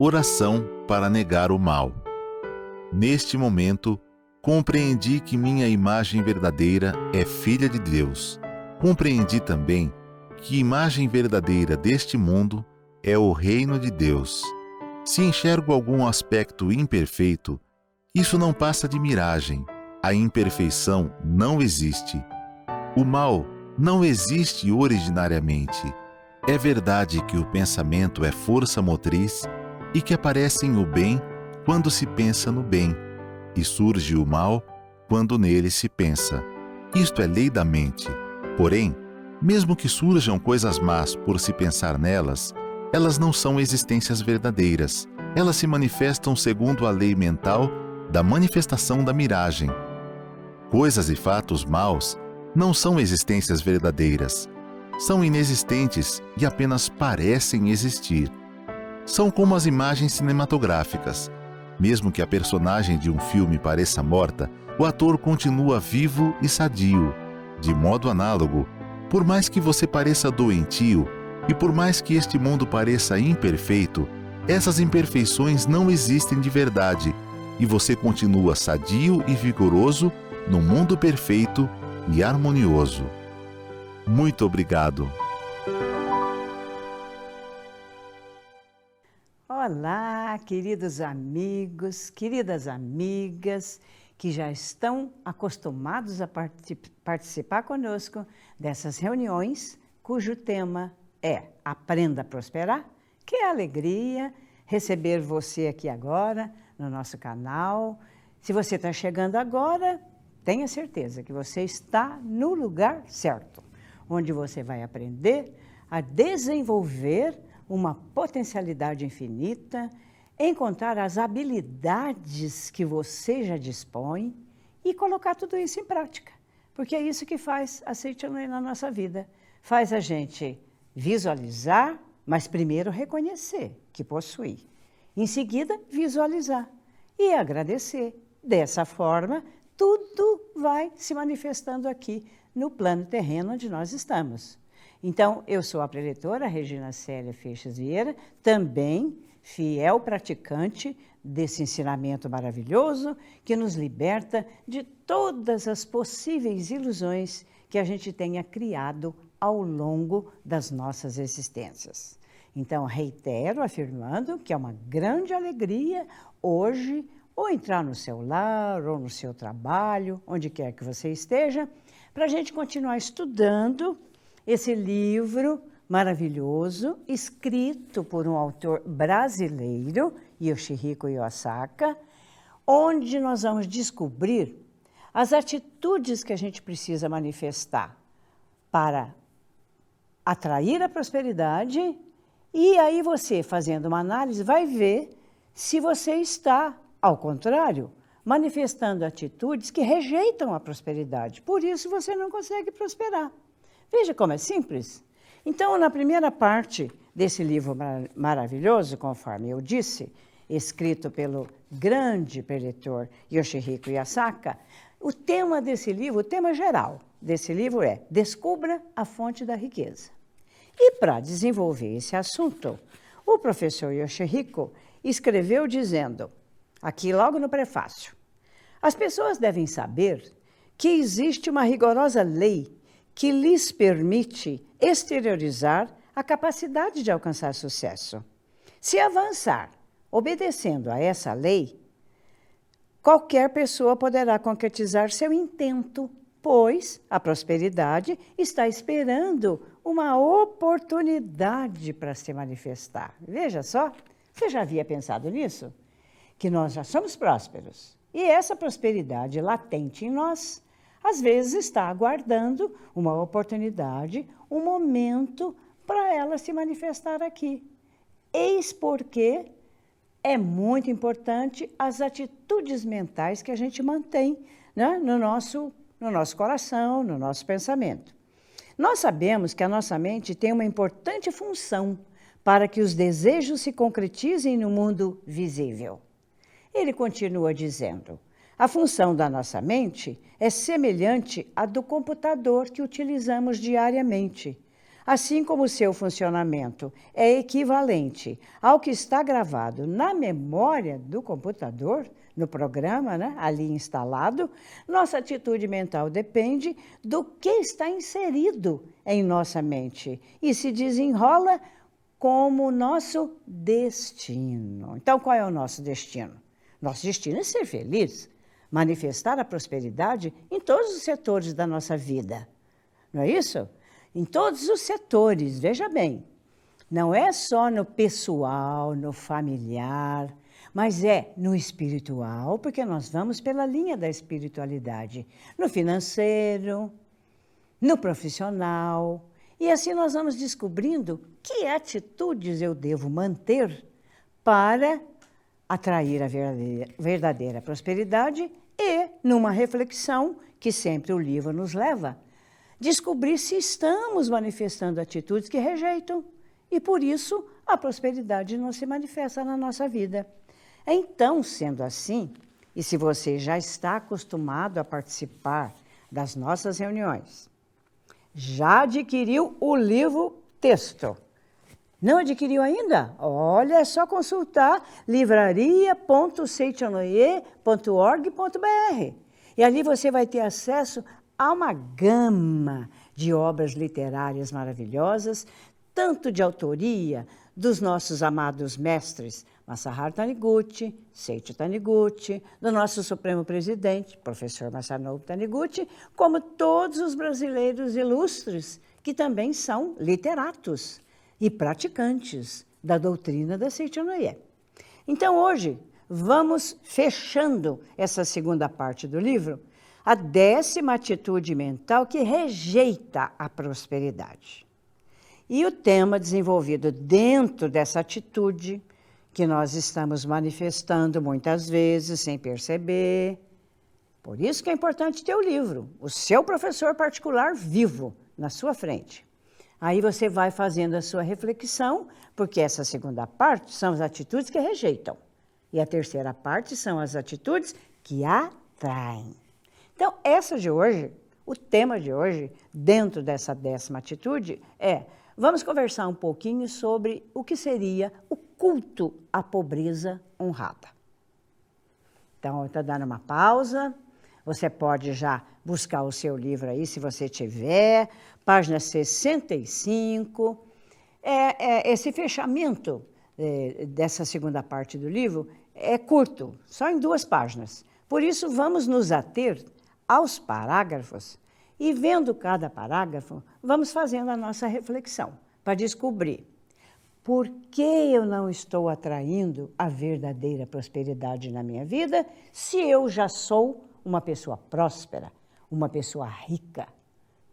Oração para negar o mal. Neste momento, compreendi que minha imagem verdadeira é filha de Deus. Compreendi também que a imagem verdadeira deste mundo é o reino de Deus. Se enxergo algum aspecto imperfeito, isso não passa de miragem. A imperfeição não existe. O mal não existe originariamente. É verdade que o pensamento é força motriz e que aparecem o bem quando se pensa no bem, e surge o mal quando nele se pensa. Isto é lei da mente. Porém, mesmo que surjam coisas más por se pensar nelas, elas não são existências verdadeiras. Elas se manifestam segundo a lei mental da manifestação da miragem. Coisas e fatos maus não são existências verdadeiras. São inexistentes e apenas parecem existir. São como as imagens cinematográficas. Mesmo que a personagem de um filme pareça morta, o ator continua vivo e sadio. De modo análogo, por mais que você pareça doentio e por mais que este mundo pareça imperfeito, essas imperfeições não existem de verdade e você continua sadio e vigoroso no mundo perfeito e harmonioso. Muito obrigado. Olá, queridos amigos, queridas amigas, que já estão acostumados a participar conosco dessas reuniões, cujo tema é Aprenda a Prosperar. Que alegria receber você aqui agora no nosso canal. Se você está chegando agora, tenha certeza que você está no lugar certo, onde você vai aprender a desenvolver uma potencialidade infinita, encontrar as habilidades que você já dispõe e colocar tudo isso em prática. Porque é isso que faz a Seitianoye na nossa vida. Faz a gente visualizar, mas primeiro reconhecer que possui. Em seguida, visualizar e agradecer. Dessa forma, tudo vai se manifestando aqui no plano terreno onde nós estamos. Então, eu sou a preletora Regina Célia Feixes Vieira, também fiel praticante desse ensinamento maravilhoso que nos liberta de todas as possíveis ilusões que a gente tenha criado ao longo das nossas existências. Então, reitero afirmando que é uma grande alegria hoje ou entrar no seu lar ou no seu trabalho, onde quer que você esteja, para a gente continuar estudando esse livro maravilhoso, escrito por um autor brasileiro, Yoshihiko Yosaka, onde nós vamos descobrir as atitudes que a gente precisa manifestar para atrair a prosperidade, e aí você, fazendo uma análise, vai ver se você está, ao contrário, manifestando atitudes que rejeitam a prosperidade. Por isso você não consegue prosperar. Veja como é simples. Então, na primeira parte desse livro maravilhoso, conforme eu disse, escrito pelo grande preletor Yoshihiko Yosaka, o tema desse livro, o tema geral desse livro é Descubra a fonte da riqueza. E para desenvolver esse assunto, o professor Yoshihiko escreveu dizendo, aqui logo no prefácio, as pessoas devem saber que existe uma rigorosa lei que lhes permite exteriorizar a capacidade de alcançar sucesso. Se avançar obedecendo a essa lei, qualquer pessoa poderá concretizar seu intento, pois a prosperidade está esperando uma oportunidade para se manifestar. Veja só, você já havia pensado nisso? Que nós já somos prósperos. E essa prosperidade latente em nós, às vezes está aguardando uma oportunidade, um momento para ela se manifestar aqui. Eis porque é muito importante as atitudes mentais que a gente mantém, né, no nosso coração, no nosso pensamento. Nós sabemos que a nossa mente tem uma importante função para que os desejos se concretizem no mundo visível. Ele continua dizendo, a função da nossa mente é semelhante à do computador que utilizamos diariamente. assim como o seu funcionamento é equivalente ao que está gravado na memória do computador, no programa, né, ali instalado, nossa atitude mental depende do que está inserido em nossa mente e se desenrola como nosso destino. Então, qual é o nosso destino? Nosso destino é ser feliz, manifestar a prosperidade em todos os setores da nossa vida. Não é isso? Em todos os setores, veja bem. Não é só no pessoal, no familiar, mas é no espiritual, porque nós vamos pela linha da espiritualidade. No financeiro, no profissional. E assim nós vamos descobrindo que atitudes eu devo manter para atrair a verdadeira prosperidade e, numa reflexão que sempre o livro nos leva, descobrir se estamos manifestando atitudes que rejeitam e, por isso, a prosperidade não se manifesta na nossa vida. Então, sendo assim, e se você já está acostumado a participar das nossas reuniões, já adquiriu o livro texto, não adquiriu ainda? Olha, é só consultar livraria.seitonnoyer.org.br e ali você vai ter acesso a uma gama de obras literárias maravilhosas, tanto de autoria dos nossos amados mestres Masaharu Taniguchi, Seiichi Taniguchi, do nosso Supremo Presidente, professor Masanobu Taniguchi, como todos os brasileiros ilustres que também são literatos e praticantes da doutrina da Seiichi Noye. Então, hoje, vamos fechando essa segunda parte do livro, a 10ª atitude mental que rejeita a prosperidade. E o tema desenvolvido dentro dessa atitude, que nós estamos manifestando muitas vezes sem perceber. Por isso que é importante ter o livro, o seu professor particular vivo na sua frente. Aí você vai fazendo a sua reflexão, porque essa segunda parte são as atitudes que rejeitam. E a terceira parte são as atitudes que atraem. Então, essa de hoje, o tema de hoje, dentro dessa 10ª atitude, vamos conversar um pouquinho sobre o que seria o culto à pobreza honrada. Então, eu estou dando uma pausa, você pode já buscar o seu livro aí, se você tiver, página 65. Esse fechamento dessa segunda parte do livro é curto, só em 2 páginas. Por isso, vamos nos ater aos parágrafos e, vendo cada parágrafo, vamos fazendo a nossa reflexão para descobrir por que eu não estou atraindo a verdadeira prosperidade na minha vida se eu já sou uma pessoa próspera, uma pessoa rica,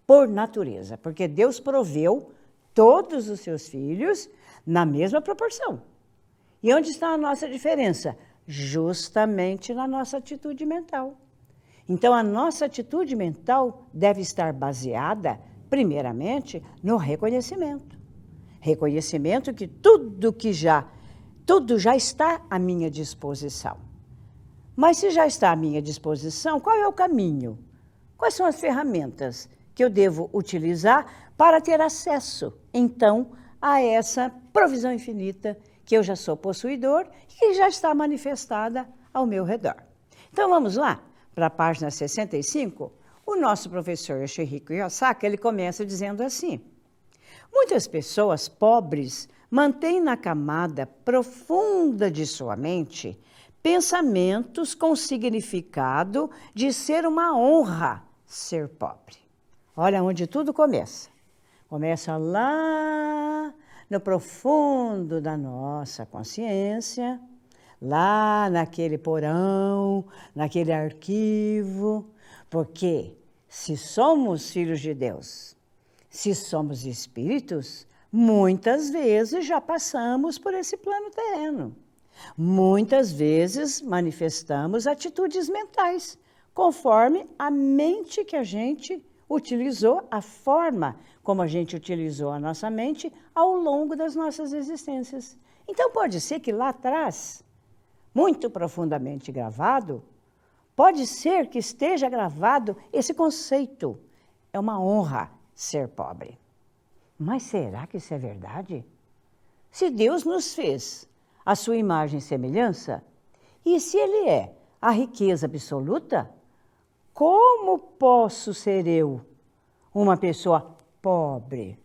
por natureza, porque Deus proveu todos os seus filhos na mesma proporção. E onde está a nossa diferença? Justamente na nossa atitude mental. Então, a nossa atitude mental deve estar baseada, primeiramente, no reconhecimento. Reconhecimento que tudo já está à minha disposição. Mas se já está à minha disposição, qual é o caminho? Quais são as ferramentas que eu devo utilizar para ter acesso, então, a essa provisão infinita que eu já sou possuidor e que já está manifestada ao meu redor? Então, vamos lá? Para a página 65, o nosso professor Yoshihiko Yosaka, ele começa dizendo assim: muitas pessoas pobres mantêm na camada profunda de sua mente pensamentos com significado de ser uma honra ser pobre. Olha onde tudo começa. Começa lá no profundo da nossa consciência, lá naquele porão, naquele arquivo, porque se somos filhos de Deus, se somos espíritos, muitas vezes já passamos por esse plano terreno. Muitas vezes manifestamos atitudes mentais, conforme a mente que a gente utilizou, a forma como a gente utilizou a nossa mente ao longo das nossas existências. Então pode ser que lá atrás, muito profundamente gravado, pode ser que esteja gravado esse conceito. É uma honra ser pobre. Mas será que isso é verdade? Se Deus nos fez a sua imagem e semelhança, e se Ele é a riqueza absoluta, como posso ser eu uma pessoa pobre?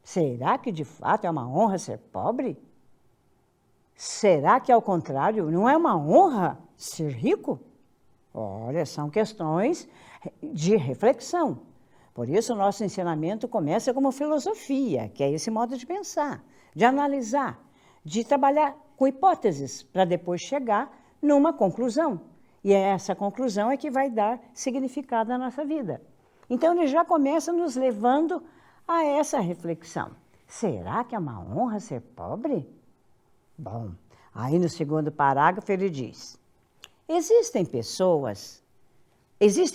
Será que de fato é uma honra ser pobre? Será que, ao contrário, não é uma honra ser rico? Olha, são questões de reflexão. Por isso, o nosso ensinamento começa como filosofia, que é esse modo de pensar, de analisar, de trabalhar com hipóteses, para depois chegar numa conclusão. E essa conclusão é que vai dar significado à nossa vida. Então, ele já começa nos levando a essa reflexão. Será que é uma honra ser pobre? Bom, aí no segundo parágrafo ele diz: existem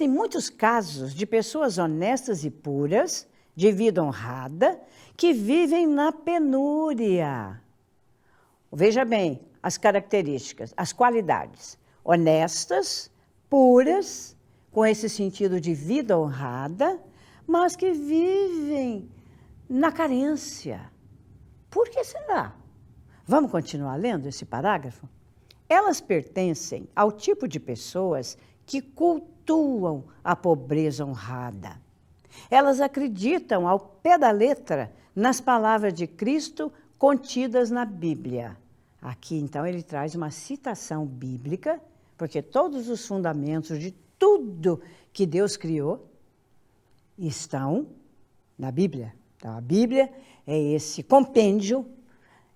muitos casos de pessoas honestas e puras, de vida honrada, que vivem na penúria. Veja bem as características, as qualidades. Honestas, puras, com esse sentido de vida honrada, mas que vivem na carência. Por que será? Vamos continuar lendo esse parágrafo? Elas pertencem ao tipo de pessoas que cultuam a pobreza honrada. Elas acreditam ao pé da letra nas palavras de Cristo contidas na Bíblia. Aqui, então, ele traz uma citação bíblica, porque todos os fundamentos de tudo que Deus criou estão na Bíblia. Então, a Bíblia é esse compêndio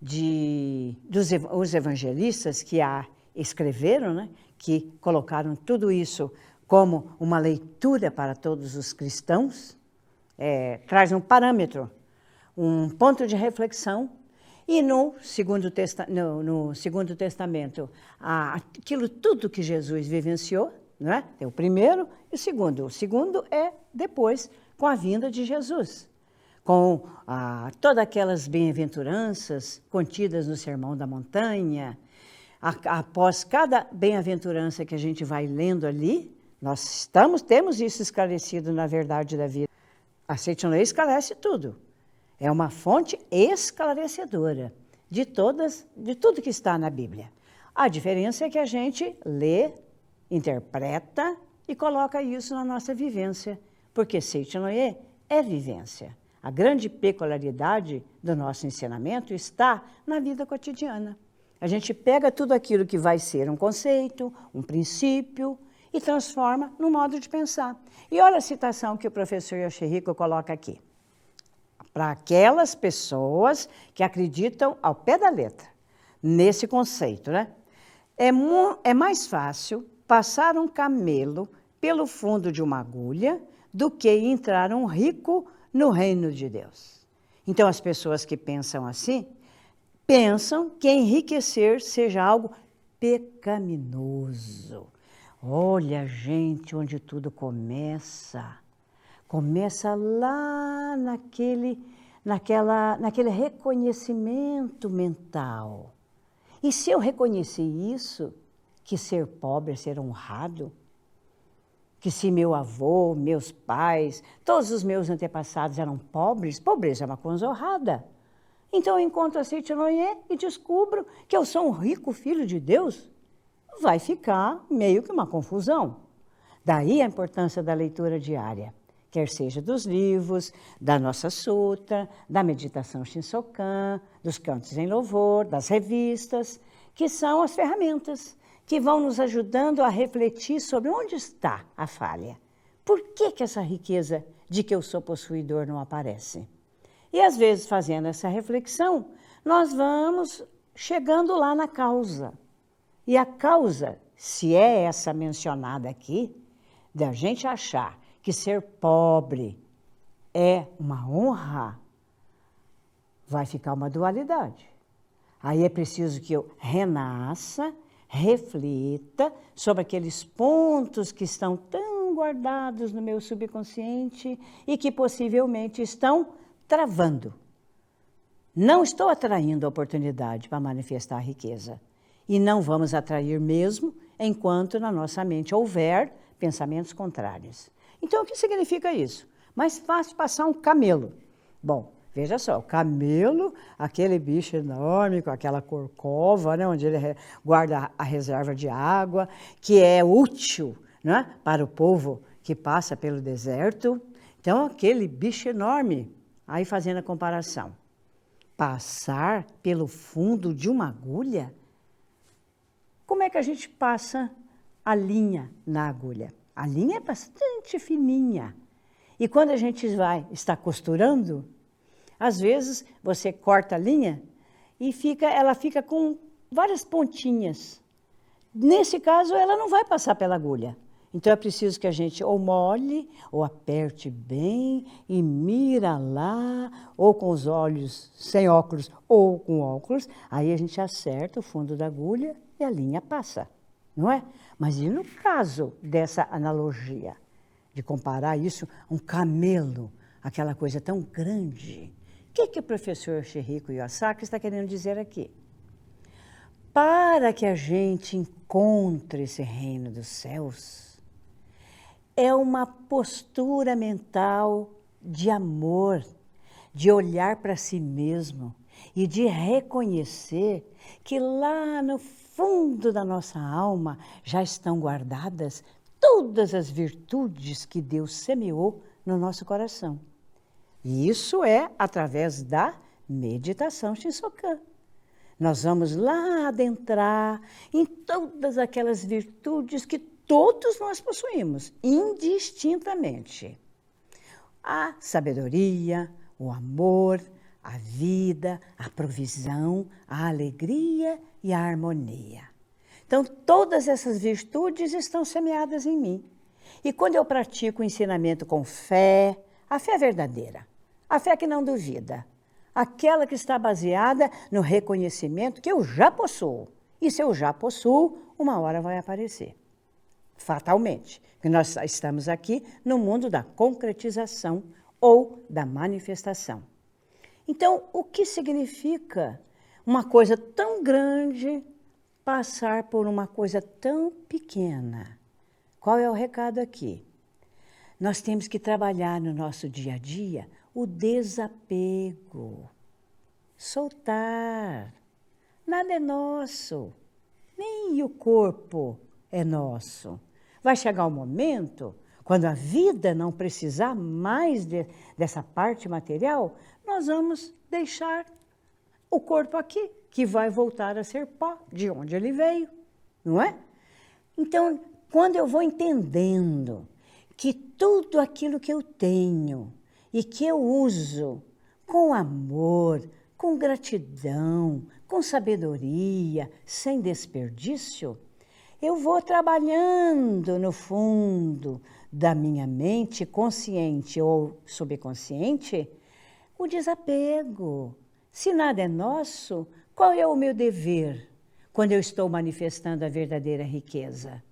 dos evangelistas que a escreveram, né, que colocaram tudo isso como uma leitura para todos os cristãos, traz um parâmetro, um ponto de reflexão. E no Segundo Testamento, aquilo tudo que Jesus vivenciou, não é? Tem o primeiro e o segundo. O segundo é depois, com a vinda de Jesus, com todas aquelas bem-aventuranças contidas no Sermão da Montanha. Após cada bem-aventurança que a gente vai lendo ali, nós temos isso esclarecido na verdade da vida. A Seitonê esclarece tudo. É uma fonte esclarecedora de tudo que está na Bíblia. A diferença é que a gente lê, interpreta e coloca isso na nossa vivência, porque Seitonê é vivência. A grande peculiaridade do nosso ensinamento está na vida cotidiana. A gente pega tudo aquilo que vai ser um conceito, um princípio, e transforma num modo de pensar. E olha a citação que o professor Yoshihiko coloca aqui. Para aquelas pessoas que acreditam ao pé da letra nesse conceito, né? É mais fácil passar um camelo pelo fundo de uma agulha do que entrar um rico no reino de Deus. Então, as pessoas que pensam assim, pensam que enriquecer seja algo pecaminoso. Olha, gente, onde tudo começa. Começa lá naquele reconhecimento mental. E se eu reconhecer isso, que ser pobre é ser honrado, que se meu avô, meus pais, todos os meus antepassados eram pobres, pobreza é uma coisa honrada. Então eu encontro a Seitonê e descubro que eu sou um rico filho de Deus, vai ficar meio que uma confusão. Daí a importância da leitura diária, quer seja dos livros, da nossa sutra, da meditação Shinsokan, dos cantos em louvor, das revistas, que são as ferramentas que vão nos ajudando a refletir sobre onde está a falha. Por que essa riqueza de que eu sou possuidor não aparece? E às vezes, fazendo essa reflexão, nós vamos chegando lá na causa. E a causa, se é essa mencionada aqui, da gente achar que ser pobre é uma honra, vai ficar uma dualidade. Aí é preciso que eu renasça, reflita sobre aqueles pontos que estão tão guardados no meu subconsciente e que possivelmente estão travando. Não estou atraindo a oportunidade para manifestar a riqueza. E não vamos atrair mesmo enquanto na nossa mente houver pensamentos contrários. Então, o que significa isso? Mais fácil passar um camelo. Bom, Veja só, o camelo, aquele bicho enorme, com aquela corcova, né, onde ele guarda a reserva de água, que é útil, né, para o povo que passa pelo deserto. Então, aquele bicho enorme, aí fazendo a comparação. Passar pelo fundo de uma agulha? Como é que a gente passa a linha na agulha? A linha é bastante fininha. E quando a gente está costurando, às vezes você corta a linha e ela fica com várias pontinhas. Nesse caso, ela não vai passar pela agulha. Então é preciso que a gente ou molhe, ou aperte bem e mira lá, ou com os olhos sem óculos, ou com óculos. Aí a gente acerta o fundo da agulha e a linha passa, não é? Mas e no caso dessa analogia, de comparar isso a um camelo, aquela coisa tão grande? O que o professor Shihiko Yosaki está querendo dizer aqui? Para que a gente encontre esse reino dos céus, é uma postura mental de amor, de olhar para si mesmo e de reconhecer que lá no fundo da nossa alma já estão guardadas todas as virtudes que Deus semeou no nosso coração. E isso é através da meditação Shinsokan. Nós vamos lá adentrar em todas aquelas virtudes que todos nós possuímos, indistintamente. A sabedoria, o amor, a vida, a provisão, a alegria e a harmonia. Então, todas essas virtudes estão semeadas em mim. E quando eu pratico o ensinamento com fé, a fé verdadeira, a fé que não duvida, aquela que está baseada no reconhecimento que eu já possuo. E se eu já possuo, uma hora vai aparecer. Fatalmente. Porque nós estamos aqui no mundo da concretização ou da manifestação. Então, o que significa uma coisa tão grande passar por uma coisa tão pequena? Qual é o recado aqui? Nós temos que trabalhar no nosso dia a dia o desapego, soltar. Nada é nosso, nem o corpo é nosso. Vai chegar um momento, quando a vida não precisar mais dessa parte material, nós vamos deixar o corpo aqui, que vai voltar a ser pó, de onde ele veio, não é? Então, quando eu vou entendendo que tudo aquilo que eu tenho e que eu uso com amor, com gratidão, com sabedoria, sem desperdício, eu vou trabalhando no fundo da minha mente, consciente ou subconsciente, o desapego. Se nada é nosso, qual é o meu dever quando eu estou manifestando a verdadeira riqueza?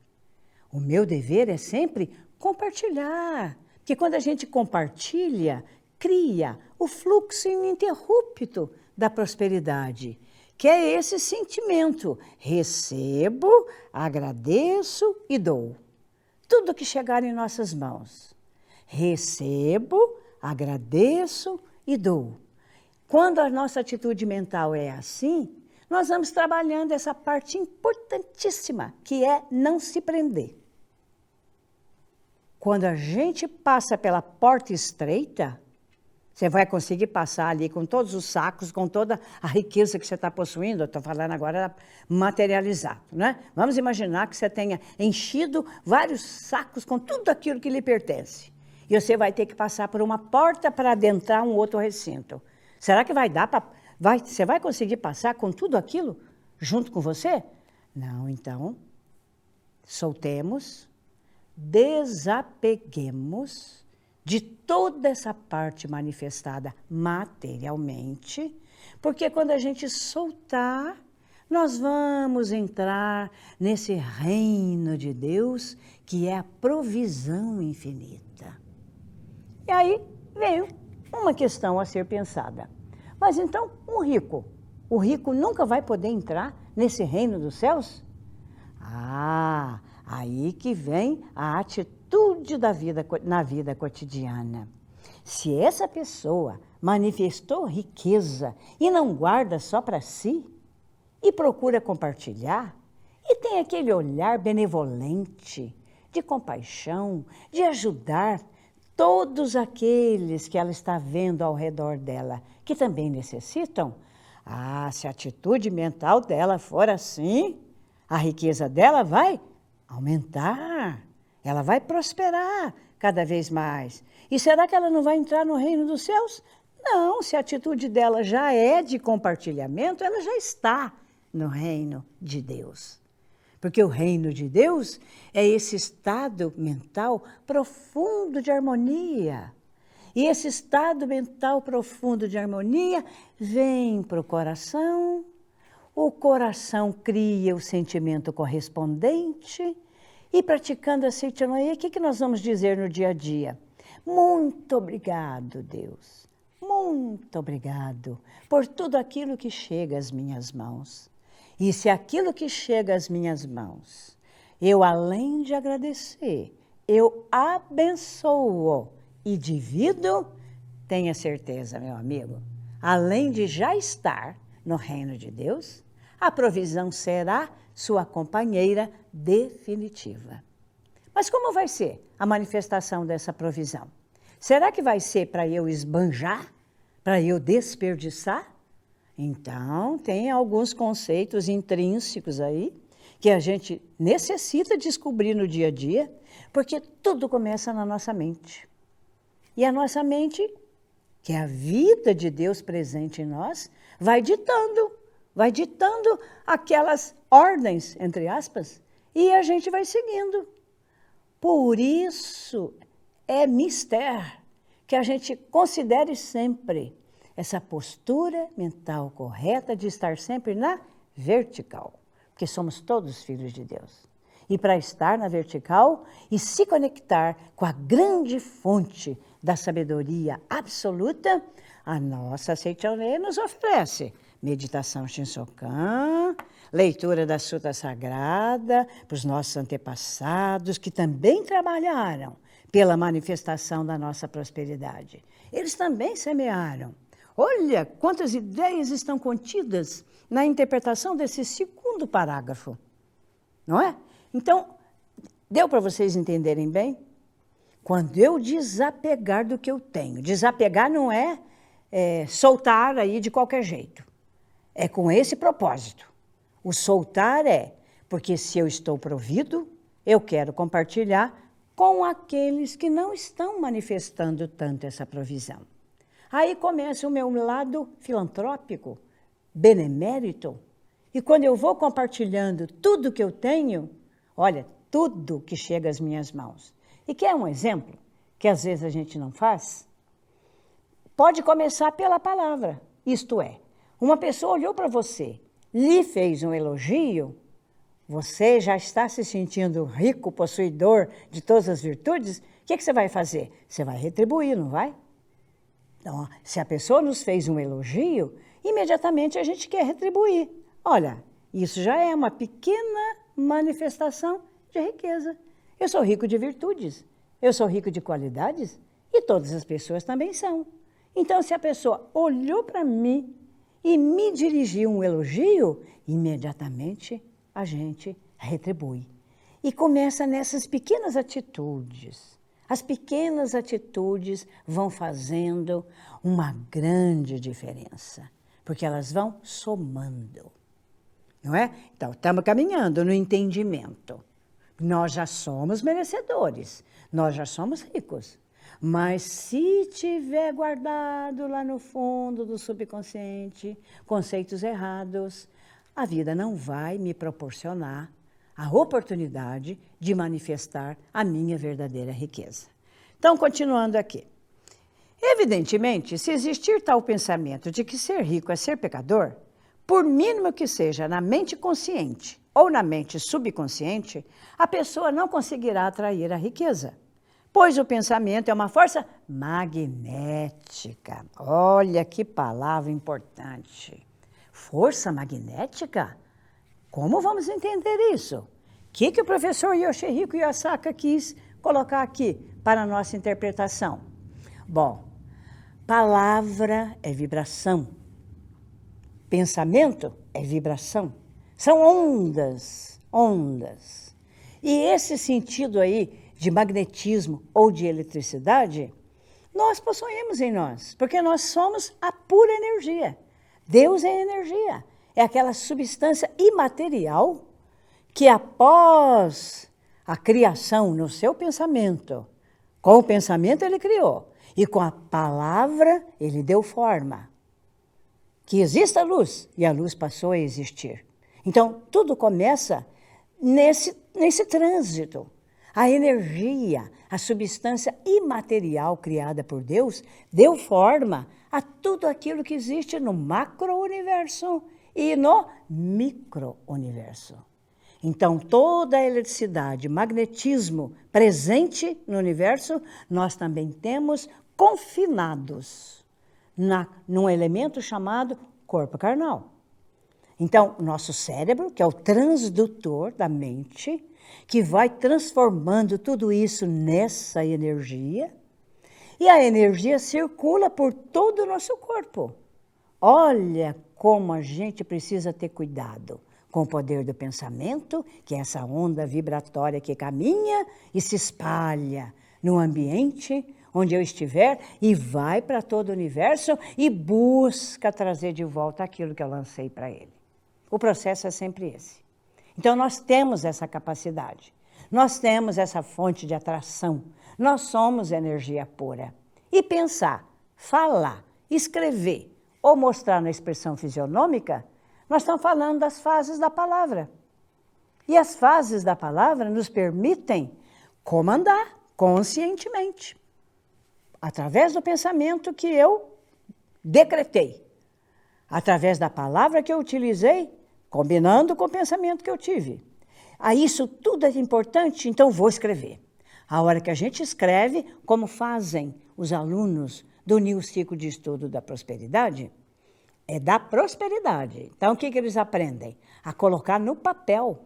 O meu dever é sempre compartilhar, porque quando a gente compartilha, cria o fluxo ininterrupto da prosperidade, que é esse sentimento: recebo, agradeço e dou. Tudo que chegar em nossas mãos, recebo, agradeço e dou. Quando a nossa atitude mental é assim, nós vamos trabalhando essa parte importantíssima, que é não se prender. Quando a gente passa pela porta estreita, você vai conseguir passar ali com todos os sacos, com toda a riqueza que você está possuindo. Eu estou falando agora materializado, né? Vamos imaginar que você tenha enchido vários sacos com tudo aquilo que lhe pertence. E você vai ter que passar por uma porta para adentrar um outro recinto. Será que vai dar para... Você vai conseguir passar com tudo aquilo junto com você? Não, então, soltemos, desapeguemos de toda essa parte manifestada materialmente, porque quando a gente soltar, nós vamos entrar nesse reino de Deus, que é a provisão infinita. E aí veio uma questão a ser pensada. Mas então, o rico nunca vai poder entrar nesse reino dos céus? Ah, aí que vem a atitude da vida, na vida cotidiana. Se essa pessoa manifestou riqueza e não guarda só para si, e procura compartilhar, e tem aquele olhar benevolente, de compaixão, de ajudar todos aqueles que ela está vendo ao redor dela, que também necessitam, se a atitude mental dela for assim, a riqueza dela vai aumentar, ela vai prosperar cada vez mais. E será que ela não vai entrar no reino dos céus? Não, se a atitude dela já é de compartilhamento, ela já está no reino de Deus. Porque o reino de Deus é esse estado mental profundo de harmonia. E esse estado mental profundo de harmonia vem para o coração cria o sentimento correspondente, e praticando a seitanoia, o que nós vamos dizer no dia a dia? Muito obrigado, Deus, muito obrigado por tudo aquilo que chega às minhas mãos. E se aquilo que chega às minhas mãos, eu além de agradecer, eu abençoo e divido, tenha certeza, meu amigo, além de já estar no reino de Deus, a provisão será sua companheira definitiva. Mas como vai ser a manifestação dessa provisão? Será que vai ser para eu esbanjar? Para eu desperdiçar? Então, tem alguns conceitos intrínsecos aí que a gente necessita descobrir no dia a dia, porque tudo começa na nossa mente. E a nossa mente, que é a vida de Deus presente em nós, vai ditando aquelas ordens, entre aspas, e a gente vai seguindo. Por isso, é mistério que a gente considere sempre essa postura mental correta de estar sempre na vertical, porque somos todos filhos de Deus. E para estar na vertical e se conectar com a grande fonte da sabedoria absoluta, a nossa Seitanoia nos oferece meditação Shinsokan, leitura da Sutra Sagrada, para os nossos antepassados, que também trabalharam pela manifestação da nossa prosperidade. Eles também semearam. Olha quantas ideias estão contidas na interpretação desse segundo parágrafo, não é? Então, deu para vocês entenderem bem? Quando eu desapegar do que eu tenho, desapegar não é soltar aí de qualquer jeito, é com esse propósito. O soltar é, porque se eu estou provido, eu quero compartilhar com aqueles que não estão manifestando tanto essa provisão. Aí começa o meu lado filantrópico, benemérito, e quando eu vou compartilhando tudo que eu tenho, olha, tudo que chega às minhas mãos. E quer um exemplo, que às vezes a gente não faz? Pode começar pela palavra, isto é, uma pessoa olhou para você, lhe fez um elogio, você já está se sentindo rico, possuidor de todas as virtudes, o que você vai fazer? Você vai retribuir, não vai? Então, se a pessoa nos fez um elogio, imediatamente a gente quer retribuir. Olha, isso já é uma pequena manifestação de riqueza. Eu sou rico de virtudes, eu sou rico de qualidades e todas as pessoas também são. Então, se a pessoa olhou para mim e me dirigiu um elogio, imediatamente a gente retribui. E começa nessas pequenas atitudes. As pequenas atitudes vão fazendo uma grande diferença, porque elas vão somando, não é? Então, estamos caminhando no entendimento. Nós já somos merecedores, nós já somos ricos, mas se tiver guardado lá no fundo do subconsciente conceitos errados, a vida não vai me proporcionar a oportunidade de manifestar a minha verdadeira riqueza. Então, continuando aqui. Evidentemente, se existir tal pensamento de que ser rico é ser pecador, por mínimo que seja na mente consciente ou na mente subconsciente, a pessoa não conseguirá atrair a riqueza, pois o pensamento é uma força magnética. Olha que palavra importante. Força magnética? Como vamos entender isso? O que o professor Yoshihiko Yasaka quis colocar aqui para a nossa interpretação? Bom, Palavra é vibração. Pensamento é vibração. São ondas, ondas. E esse sentido aí de magnetismo ou de eletricidade, nós possuímos em nós, porque nós somos a pura energia. Deus é energia. É aquela substância imaterial que após a criação no seu pensamento, com o pensamento ele criou, e com a palavra ele deu forma. Que exista a luz, e a luz passou a existir. Então, tudo começa nesse trânsito. A energia, a substância imaterial criada por Deus, deu forma a tudo aquilo que existe no macro-universo e no micro-universo. Então, toda a eletricidade, magnetismo presente no universo, nós também temos confinados num elemento chamado corpo carnal. Então, o nosso cérebro, que é o transdutor da mente, que vai transformando tudo isso nessa energia, e a energia circula por todo o nosso corpo. Olha como a gente precisa ter cuidado com o poder do pensamento, que é essa onda vibratória que caminha e se espalha no ambiente onde eu estiver e vai para todo o universo e busca trazer de volta aquilo que eu lancei para ele. O processo é sempre esse. Então, nós temos essa capacidade, nós temos essa fonte de atração, nós somos energia pura. E pensar, falar, escrever ou mostrar na expressão fisionômica, nós estamos falando das fases da palavra. E as fases da palavra nos permitem comandar conscientemente, através do pensamento que eu decretei, através da palavra que eu utilizei, combinando com o pensamento que eu tive. Isso tudo é importante, então vou escrever. A hora que a gente escreve, como fazem os alunos do New Ciclo de Estudo da Prosperidade, é da prosperidade. Então, o que eles aprendem? A colocar no papel.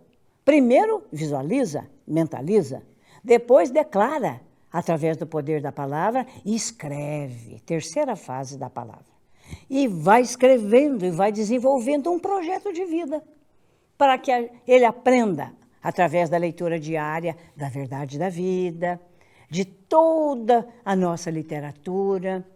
Primeiro, visualiza, mentaliza. Depois, declara, através do poder da palavra, e escreve. Terceira fase da palavra. E vai escrevendo e vai desenvolvendo um projeto de vida para que ele aprenda, através da leitura diária, da verdade da vida, de toda a nossa literatura,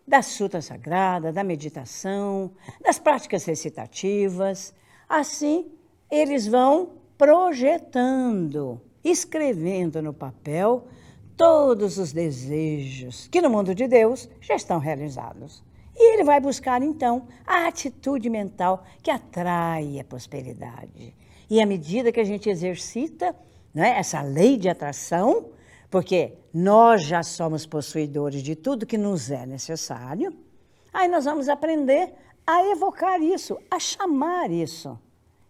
da Sutra Sagrada, da meditação, das práticas recitativas. Assim, eles vão projetando, escrevendo no papel todos os desejos que no mundo de Deus já estão realizados. E ele vai buscar, então, a atitude mental que atrai a prosperidade. E à medida que a gente exercita, né, essa lei de atração, porque nós já somos possuidores de tudo que nos é necessário, aí nós vamos aprender a evocar isso, a chamar isso.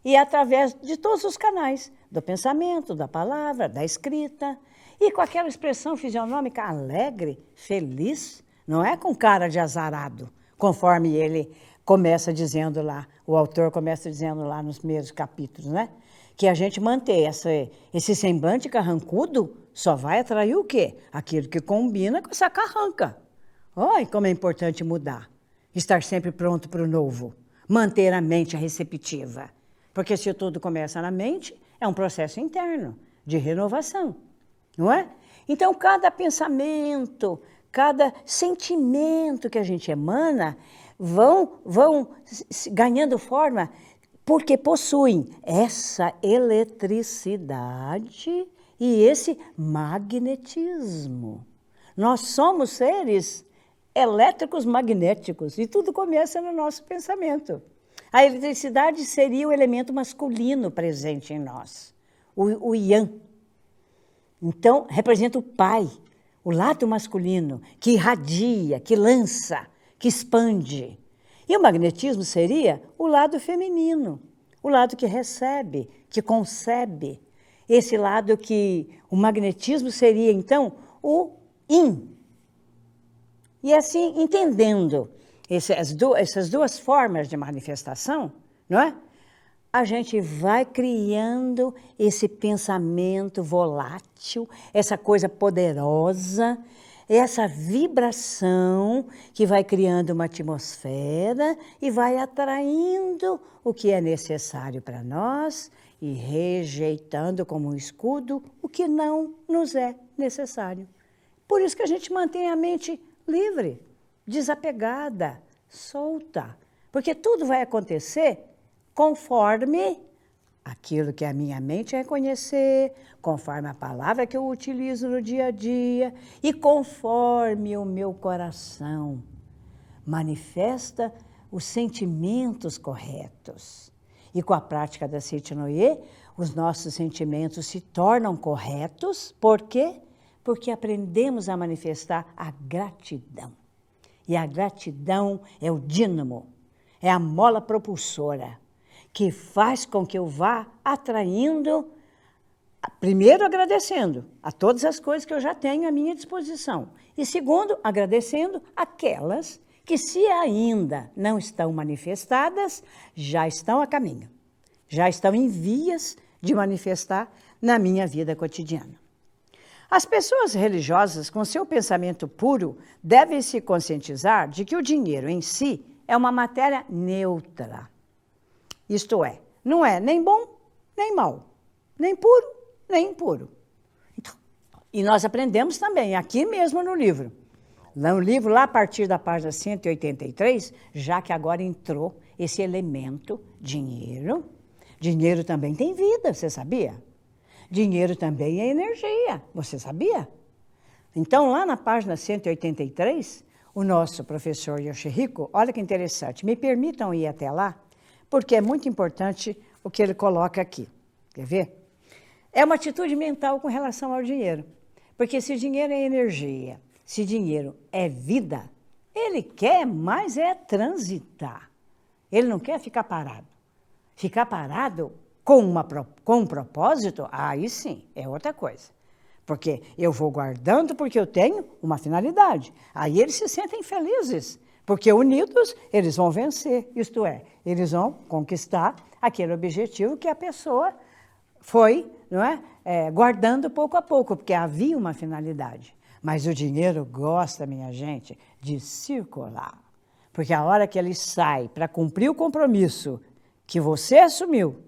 E através de todos os canais, do pensamento, da palavra, da escrita, e com aquela expressão fisionômica alegre, feliz, não é com cara de azarado, conforme ele começa dizendo lá, o autor começa dizendo lá nos primeiros capítulos, né? Que a gente manter esse semblante carrancudo só vai atrair o quê? Aquilo que combina com essa carranca. Olha como é importante mudar, estar sempre pronto para o novo, manter a mente receptiva. Porque se tudo começa na mente, é um processo interno de renovação, não é? Então, cada pensamento, cada sentimento que a gente emana vão ganhando forma porque possuem essa eletricidade e esse magnetismo. Nós somos seres elétricos magnéticos e tudo começa no nosso pensamento. A eletricidade seria o elemento masculino presente em nós, o Yang. Então, representa o pai, o lado masculino, que irradia, que lança, que expande. E o magnetismo seria o lado feminino, o lado que recebe, que concebe. Esse lado que o magnetismo seria, então, o Yin. E assim, entendendo essas duas formas de manifestação, não é? A gente vai criando esse pensamento volátil, essa coisa poderosa, essa vibração que vai criando uma atmosfera e vai atraindo o que é necessário para nós e rejeitando como um escudo o que não nos é necessário. Por isso que a gente mantém a mente livre, desapegada, solta, porque tudo vai acontecer conforme aquilo que a minha mente reconhecer, conforme a palavra que eu utilizo no dia a dia e conforme o meu coração manifesta os sentimentos corretos. E com a prática da Seiti-no-ie, os nossos sentimentos se tornam corretos. Por quê? Porque aprendemos a manifestar a gratidão. E a gratidão é o dínamo, é a mola propulsora, que faz com que eu vá atraindo, primeiro agradecendo a todas as coisas que eu já tenho à minha disposição. E segundo, agradecendo aquelas que, se ainda não estão manifestadas, já estão a caminho, já estão em vias de manifestar na minha vida cotidiana. As pessoas religiosas, com seu pensamento puro, devem se conscientizar de que o dinheiro em si é uma matéria neutra. Isto é, não é nem bom, nem mau, nem puro, nem impuro. Então, e nós aprendemos também, aqui mesmo no livro. No livro, lá a partir da página 183, já que agora entrou esse elemento, dinheiro. Dinheiro também tem vida, você sabia? Dinheiro também é energia, você sabia? Então, lá na página 183, o nosso professor Yoshihiko, olha que interessante, me permitam ir até lá, porque é muito importante o que ele coloca aqui. Quer ver? É uma atitude mental com relação ao dinheiro. Porque se dinheiro é energia, se dinheiro é vida, ele quer mais é transitar. Ele não quer ficar parado. Ficar parado com um propósito, aí sim, é outra coisa. Porque eu vou guardando porque eu tenho uma finalidade. Aí eles se sentem felizes, porque unidos eles vão vencer. Isto é, eles vão conquistar aquele objetivo que a pessoa foi, não é, guardando pouco a pouco, porque havia uma finalidade. Mas o dinheiro gosta, minha gente, de circular. Porque a hora que ele sai para cumprir o compromisso que você assumiu,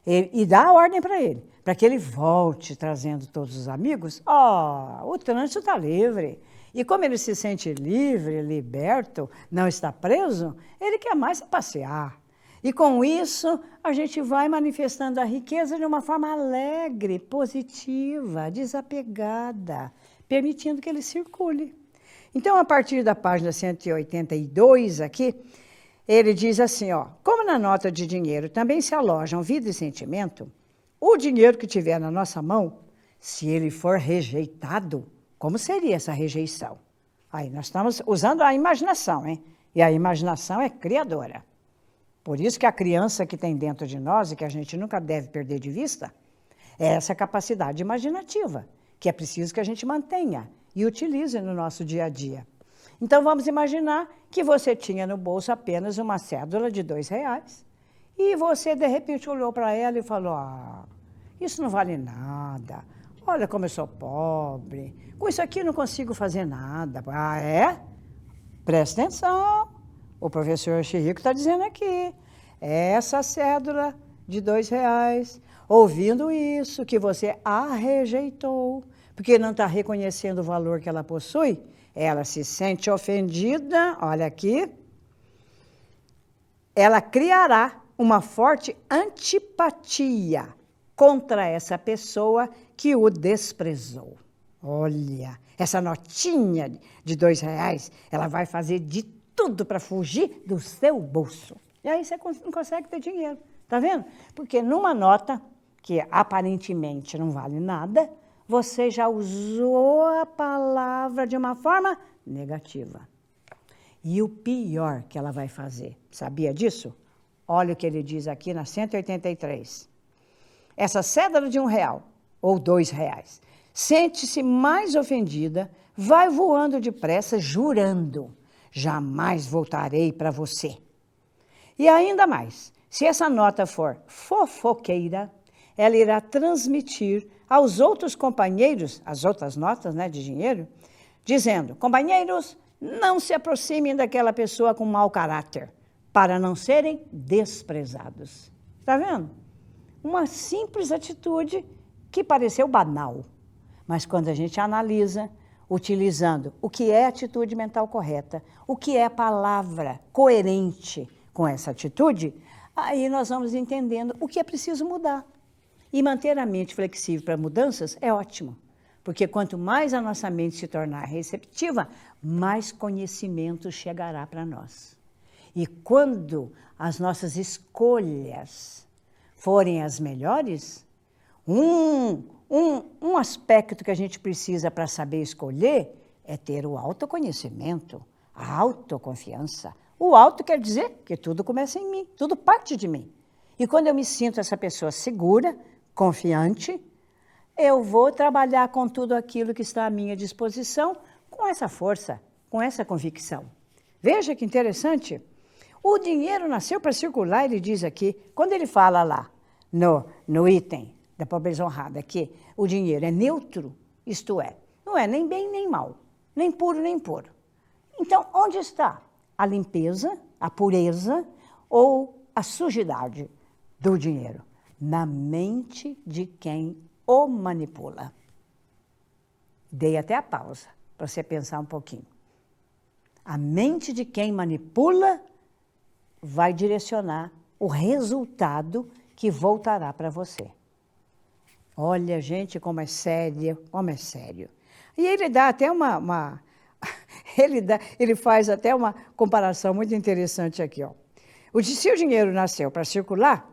e dá a ordem para ele, para que ele volte trazendo todos os amigos, o trânsito está livre. E como ele se sente livre, liberto, não está preso, ele quer mais passear. E com isso, a gente vai manifestando a riqueza de uma forma alegre, positiva, desapegada, permitindo que ele circule. Então, a partir da página 182 aqui, ele diz assim, como na nota de dinheiro também se alojam vida e sentimento, o dinheiro que tiver na nossa mão, se ele for rejeitado, como seria essa rejeição? Aí nós estamos usando a imaginação, hein? E a imaginação é criadora. Por isso que a criança que tem dentro de nós, e que a gente nunca deve perder de vista, é essa capacidade imaginativa, que é preciso que a gente mantenha e utilize no nosso dia a dia. Então, vamos imaginar que você tinha no bolso apenas uma cédula de R$2 e você, de repente, olhou para ela e falou, isso não vale nada, olha como eu sou pobre, com isso aqui eu não consigo fazer nada. Presta atenção, o professor Yoshihiko está dizendo aqui, essa cédula de R$2, ouvindo isso, que você a rejeitou, porque não está reconhecendo o valor que ela possui, ela se sente ofendida, olha aqui, ela criará uma forte antipatia contra essa pessoa que o desprezou. Olha, essa notinha de R$2, ela vai fazer de tudo para fugir do seu bolso. E aí você não consegue ter dinheiro, tá vendo? Porque numa nota que aparentemente não vale nada, você já usou a palavra de uma forma negativa. E o pior que ela vai fazer, sabia disso? Olha o que ele diz aqui na 183. Essa cédula de R$1 ou R$2 sente-se mais ofendida, vai voando depressa, jurando, jamais voltarei para você. E ainda mais, se essa nota for fofoqueira, ela irá transmitir aos outros companheiros, as outras notas de dinheiro, dizendo: companheiros, não se aproximem daquela pessoa com mau caráter, para não serem desprezados. Está vendo? Uma simples atitude que pareceu banal, mas quando a gente analisa, utilizando o que é atitude mental correta, o que é a palavra coerente com essa atitude, aí nós vamos entendendo o que é preciso mudar. E manter a mente flexível para mudanças é ótimo, porque quanto mais a nossa mente se tornar receptiva, mais conhecimento chegará para nós. E quando as nossas escolhas forem as melhores, um aspecto que a gente precisa para saber escolher é ter o autoconhecimento, a autoconfiança. O auto quer dizer que tudo começa em mim, tudo parte de mim. E quando eu me sinto essa pessoa segura, confiante, eu vou trabalhar com tudo aquilo que está à minha disposição, com essa força, com essa convicção. Veja que interessante. O dinheiro nasceu para circular, ele diz aqui, quando ele fala lá no item da pobreza honrada, que o dinheiro é neutro, isto é, não é nem bem nem mal, nem puro nem impuro. Então, onde está a limpeza, a pureza ou a sujidade do dinheiro? Na mente de quem o manipula. Dei até a pausa para você pensar um pouquinho. A mente de quem manipula vai direcionar o resultado que voltará para você. Olha, gente, como é sério, como é sério. E ele dá até ele faz até uma comparação muito interessante aqui, ó. Se o dinheiro nasceu para circular,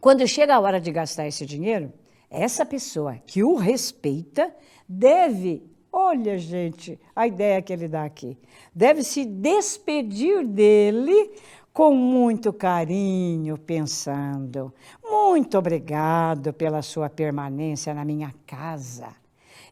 quando chega a hora de gastar esse dinheiro, essa pessoa que o respeita deve, olha, gente, a ideia que ele dá aqui, deve se despedir dele com muito carinho, pensando: muito obrigado pela sua permanência na minha casa.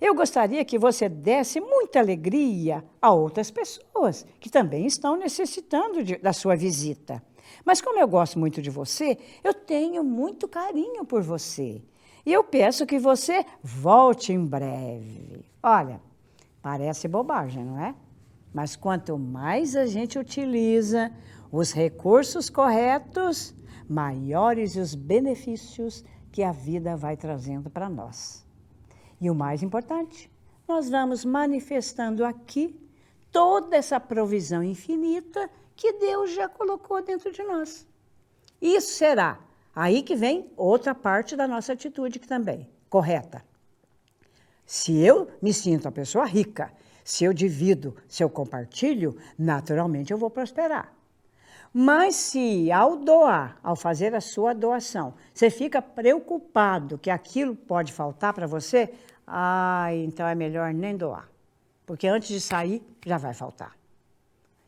Eu gostaria que você desse muita alegria a outras pessoas que também estão necessitando da sua visita. Mas como eu gosto muito de você, eu tenho muito carinho por você. E eu peço que você volte em breve. Olha, parece bobagem, não é? Mas quanto mais a gente utiliza os recursos corretos, maiores os benefícios que a vida vai trazendo para nós. E o mais importante, nós vamos manifestando aqui toda essa provisão infinita que Deus já colocou dentro de nós. Isso será aí que vem outra parte da nossa atitude que também, correta. Se eu me sinto uma pessoa rica, se eu divido, se eu compartilho, naturalmente eu vou prosperar. Mas se ao doar, ao fazer a sua doação, você fica preocupado que aquilo pode faltar para você, então é melhor nem doar. Porque antes de sair, já vai faltar.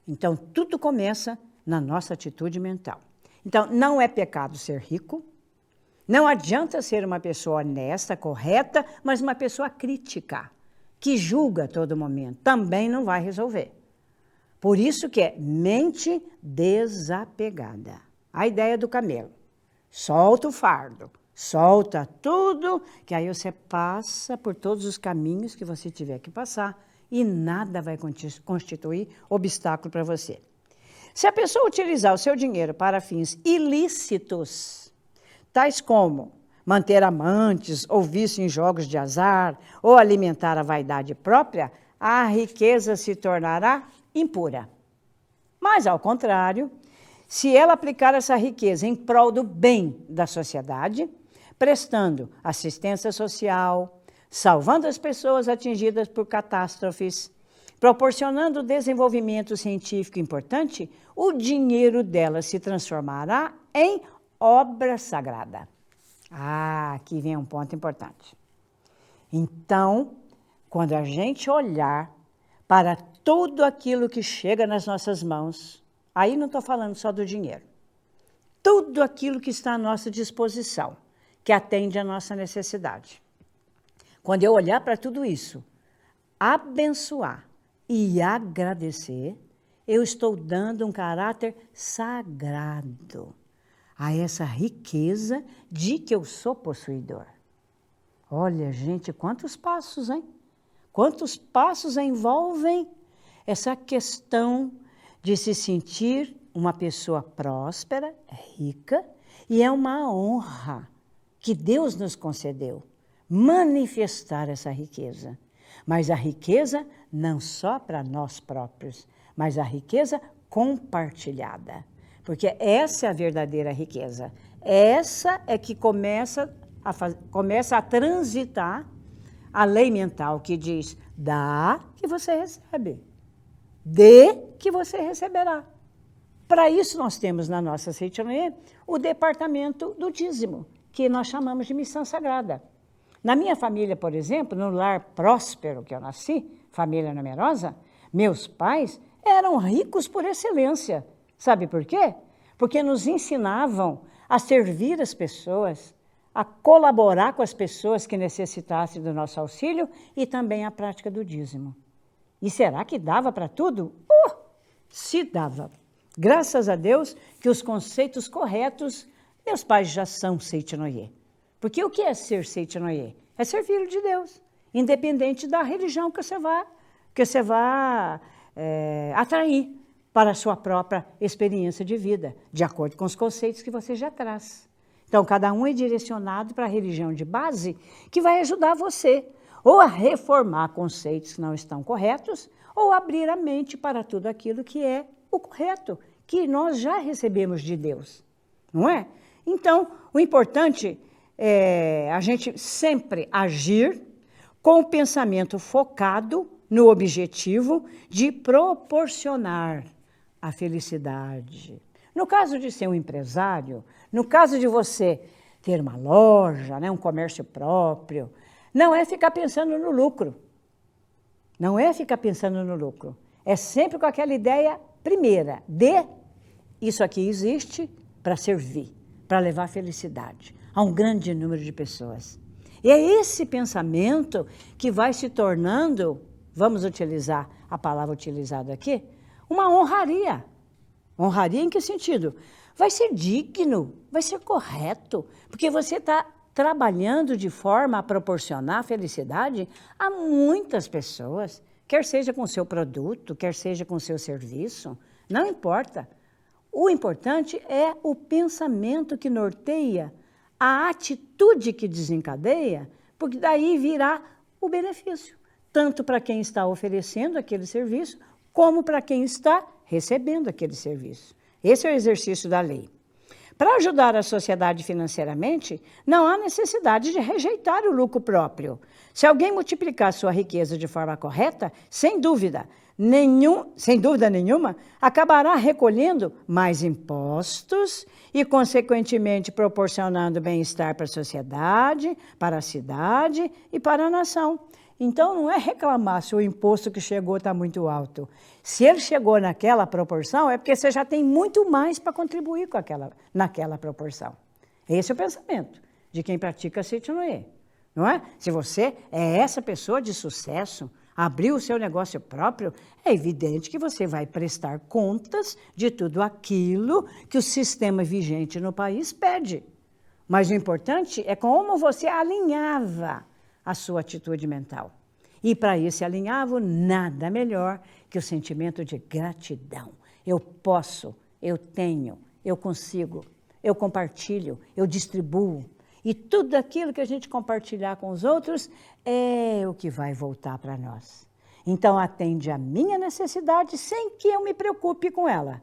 Então, tudo começa na nossa atitude mental. Então, não é pecado ser rico, não adianta ser uma pessoa honesta, correta, mas uma pessoa crítica, que julga a todo momento, também não vai resolver. Por isso que é mente desapegada. A ideia do camelo. Solta o fardo, solta tudo, que aí você passa por todos os caminhos que você tiver que passar e nada vai constituir obstáculo para você. Se a pessoa utilizar o seu dinheiro para fins ilícitos, tais como manter amantes, ou vício em jogos de azar, ou alimentar a vaidade própria, a riqueza se tornará impura. Mas, ao contrário, se ela aplicar essa riqueza em prol do bem da sociedade, prestando assistência social, salvando as pessoas atingidas por catástrofes, proporcionando desenvolvimento científico importante, o dinheiro dela se transformará em obra sagrada. Aqui vem um ponto importante. Então, quando a gente olhar para tudo aquilo que chega nas nossas mãos, aí não estou falando só do dinheiro, tudo aquilo que está à nossa disposição, que atende à nossa necessidade. Quando eu olhar para tudo isso, abençoar e agradecer, eu estou dando um caráter sagrado a essa riqueza de que eu sou possuidor. Olha, gente, quantos passos, hein? Quantos passos envolvem essa questão de se sentir uma pessoa próspera, rica, e é uma honra que Deus nos concedeu manifestar essa riqueza. Mas a riqueza não só para nós próprios, mas a riqueza compartilhada. Porque essa é a verdadeira riqueza. Essa é que começa a transitar a lei mental que diz: dá que você recebe, dê que você receberá. Para isso nós temos na nossa Seitianoye o departamento do dízimo, que nós chamamos de missão sagrada. Na minha família, por exemplo, no lar próspero que eu nasci, família numerosa, meus pais eram ricos por excelência. Sabe por quê? Porque nos ensinavam a servir as pessoas, a colaborar com as pessoas que necessitassem do nosso auxílio e também a prática do dízimo. E será que dava para tudo? Se dava. Graças a Deus que os conceitos corretos, meus pais já são Seitianoye. Porque o que é ser Seitianoye? É ser filho de Deus, independente da religião que você vá atrair para a sua própria experiência de vida, de acordo com os conceitos que você já traz. Então, cada um é direcionado para a religião de base que vai ajudar você ou a reformar conceitos que não estão corretos ou abrir a mente para tudo aquilo que é o correto, que nós já recebemos de Deus, não é? Então, o importante é a gente sempre agir com o pensamento focado no objetivo de proporcionar a felicidade. No caso de ser um empresário, no caso de você ter uma loja, né, um comércio próprio, não é ficar pensando no lucro. Não é ficar pensando no lucro. É sempre com aquela ideia primeira de isso aqui existe para servir, para levar felicidade a um grande número de pessoas. E é esse pensamento que vai se tornando, vamos utilizar a palavra utilizada aqui, uma honraria. Honraria em que sentido? Vai ser digno, vai ser correto, porque você está trabalhando de forma a proporcionar felicidade a muitas pessoas, quer seja com o seu produto, quer seja com o seu serviço, não importa. O importante é o pensamento que norteia, a atitude que desencadeia, porque daí virá o benefício, tanto para quem está oferecendo aquele serviço, como para quem está recebendo aquele serviço. Esse é o exercício da lei. Para ajudar a sociedade financeiramente, não há necessidade de rejeitar o lucro próprio. Se alguém multiplicar sua riqueza de forma correta, sem dúvida nenhuma, acabará recolhendo mais impostos e, consequentemente, proporcionando bem-estar para a sociedade, para a cidade e para a nação. Então, não é reclamar se o imposto que chegou está muito alto. Se ele chegou naquela proporção, é porque você já tem muito mais para contribuir com naquela proporção. Esse é o pensamento de quem pratica Seitianoye, não é? Se você é essa pessoa de sucesso, abriu o seu negócio próprio, é evidente que você vai prestar contas de tudo aquilo que o sistema vigente no país pede. Mas o importante é como você alinhava a sua atitude mental. E para isso alinhava nada melhor que o sentimento de gratidão. Eu posso, eu tenho, eu consigo, eu compartilho, eu distribuo. E tudo aquilo que a gente compartilhar com os outros é o que vai voltar para nós. Então, atende a minha necessidade sem que eu me preocupe com ela.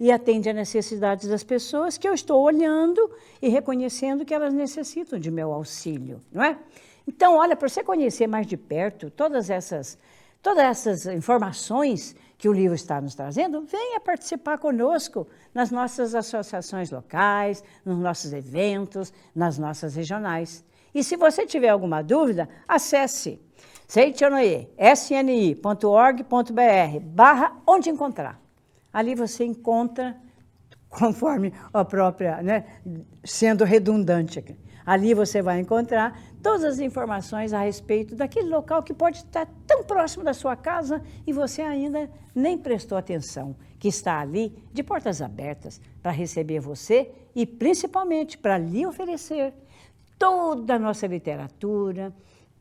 E atende a necessidades das pessoas que eu estou olhando e reconhecendo que elas necessitam de meu auxílio, não é? Então, olha, para você conhecer mais de perto todas essas informações que o livro está nos trazendo, venha participar conosco nas nossas associações locais, nos nossos eventos, nas nossas regionais. E se você tiver alguma dúvida, acesse Seitianoye, sni.org.br/onde encontrar. Ali você encontra, conforme a própria, né, sendo redundante aqui. Ali você vai encontrar todas as informações a respeito daquele local que pode estar tão próximo da sua casa e você ainda nem prestou atenção, que está ali de portas abertas para receber você e principalmente para lhe oferecer toda a nossa literatura,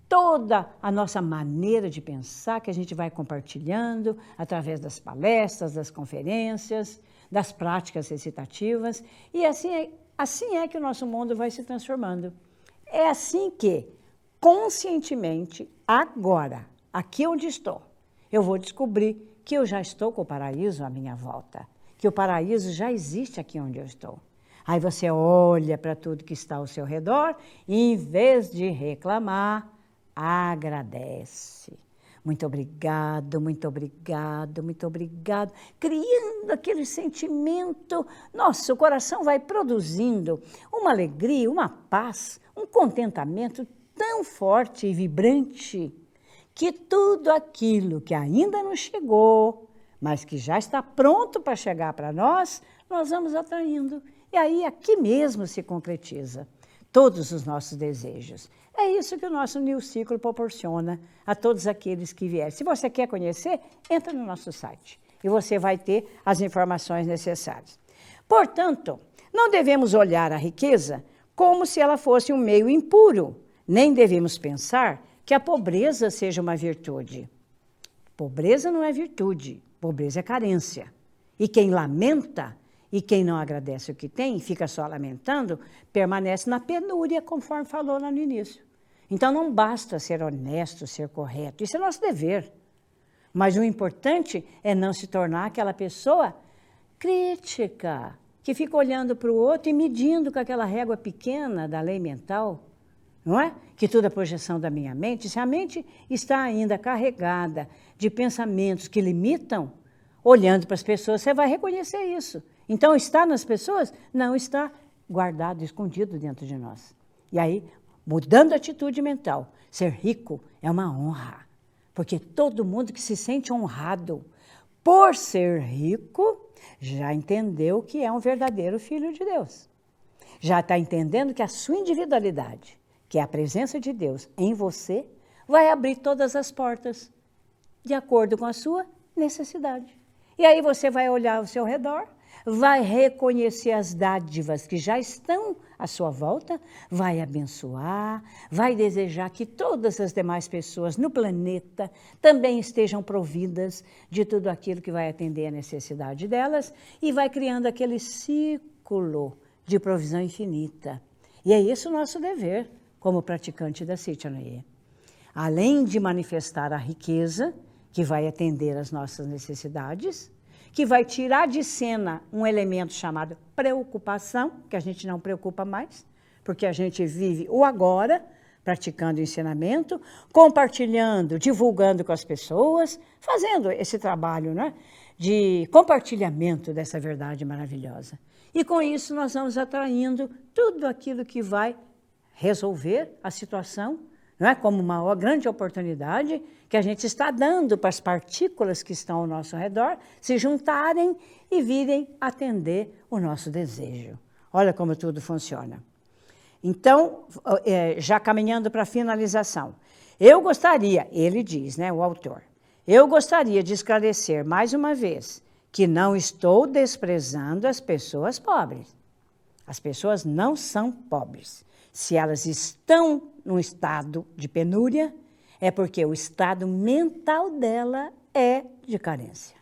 toda a nossa maneira de pensar que a gente vai compartilhando através das palestras, das conferências, das práticas recitativas, e assim é que o nosso mundo vai se transformando. É assim que, conscientemente, agora, aqui onde estou, eu vou descobrir que eu já estou com o paraíso à minha volta, que o paraíso já existe aqui onde eu estou. Aí você olha para tudo que está ao seu redor e, em vez de reclamar, agradece. Muito obrigado, muito obrigado, muito obrigado. Criando aquele sentimento, nossa, o coração vai produzindo uma alegria, uma paz, um contentamento tão forte e vibrante, que tudo aquilo que ainda não chegou, mas que já está pronto para chegar para nós, nós vamos atraindo. E aí aqui mesmo se concretiza todos os nossos desejos. É isso que o nosso New Ciclo proporciona a todos aqueles que vierem. Se você quer conhecer, entra no nosso site e você vai ter as informações necessárias. Portanto, não devemos olhar a riqueza como se ela fosse um meio impuro, nem devemos pensar que a pobreza seja uma virtude. Pobreza não é virtude, pobreza é carência. E quem lamenta e quem não agradece o que tem, fica só lamentando, permanece na penúria, conforme falou lá no início. Então não basta ser honesto, ser correto, isso é nosso dever. Mas o importante é não se tornar aquela pessoa crítica, que fica olhando para o outro e medindo com aquela régua pequena da lei mental, não é? Que tudo é projeção da minha mente. Se a mente está ainda carregada de pensamentos que limitam, olhando para as pessoas, você vai reconhecer isso. Então, está nas pessoas? Não, está guardado, escondido dentro de nós. E aí, mudando a atitude mental, ser rico é uma honra, porque todo mundo que se sente honrado por ser rico, já entendeu que é um verdadeiro filho de Deus. Já está entendendo que a sua individualidade, que é a presença de Deus em você, vai abrir todas as portas, de acordo com a sua necessidade. E aí você vai olhar ao seu redor, vai reconhecer as dádivas que já estão à sua volta, vai abençoar, vai desejar que todas as demais pessoas no planeta também estejam providas de tudo aquilo que vai atender a necessidade delas e vai criando aquele ciclo de provisão infinita. E é esse o nosso dever como praticante da Cittanoye. Além de manifestar a riqueza, que vai atender às nossas necessidades, que vai tirar de cena um elemento chamado preocupação, que a gente não preocupa mais, porque a gente vive o agora, praticando o ensinamento, compartilhando, divulgando com as pessoas, fazendo esse trabalho, né, de compartilhamento dessa verdade maravilhosa. E com isso nós vamos atraindo tudo aquilo que vai resolver a situação, não é? Como uma grande oportunidade que a gente está dando para as partículas que estão ao nosso redor se juntarem e virem atender o nosso desejo. Olha como tudo funciona. Então, já caminhando para a finalização, eu gostaria, ele diz, né, o autor, eu gostaria de esclarecer mais uma vez que não estou desprezando as pessoas pobres. As pessoas não são pobres. Se elas estão num estado de penúria, é porque o estado mental dela é de carência.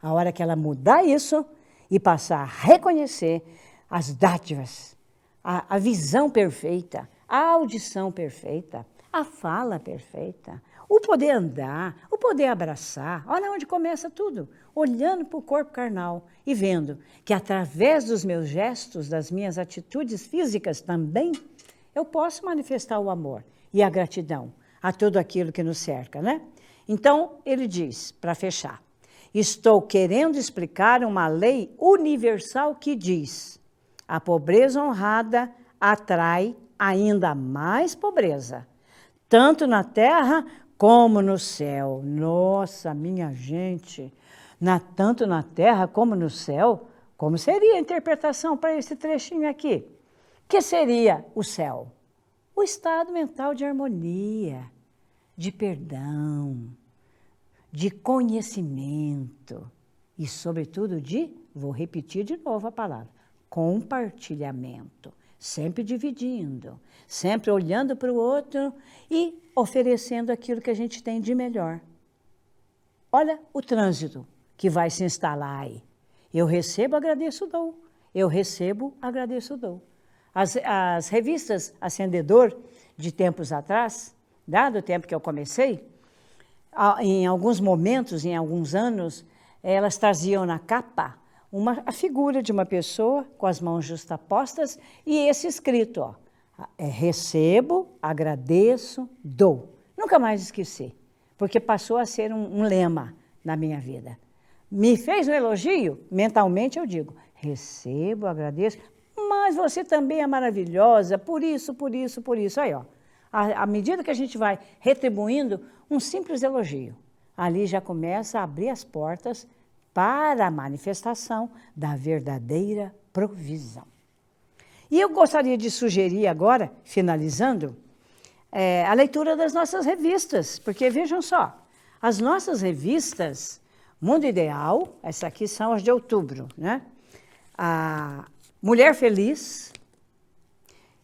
A hora que ela mudar isso e passar a reconhecer as dádivas, a visão perfeita, a audição perfeita, a fala perfeita, o poder andar, o poder abraçar, olha onde começa tudo, olhando para o corpo carnal e vendo que através dos meus gestos, das minhas atitudes físicas também, eu posso manifestar o amor e a gratidão a tudo aquilo que nos cerca, né? Então, ele diz, para fechar, estou querendo explicar uma lei universal que diz: a pobreza honrada atrai ainda mais pobreza, tanto na terra como no céu. Nossa, minha gente, tanto na terra como no céu, como seria a interpretação para esse trechinho aqui? Que seria o céu? O estado mental de harmonia, de perdão, de conhecimento e, sobretudo, vou repetir de novo a palavra, compartilhamento. sempre dividindo, sempre olhando para o outro e oferecendo aquilo que a gente tem de melhor. Olha o trânsito que vai se instalar aí. Eu recebo, agradeço, dou. Eu recebo, agradeço, dou. As revistas Acendedor, de tempos atrás, dado o tempo que eu comecei, em alguns momentos, em alguns anos, elas traziam na capa a figura de uma pessoa com as mãos justapostas e esse escrito, ó, recebo, agradeço, dou. Nunca mais esqueci, porque passou a ser um lema na minha vida. Me fez um elogio, mentalmente eu digo, recebo, agradeço, mas você também é maravilhosa, por isso, por isso, por isso. Aí, ó, à medida que a gente vai retribuindo um simples elogio, ali já começa a abrir as portas para a manifestação da verdadeira provisão. E eu gostaria de sugerir agora, finalizando, a leitura das nossas revistas, porque vejam só, as nossas revistas, Mundo Ideal, essas aqui são as de outubro, né? A Mulher Feliz,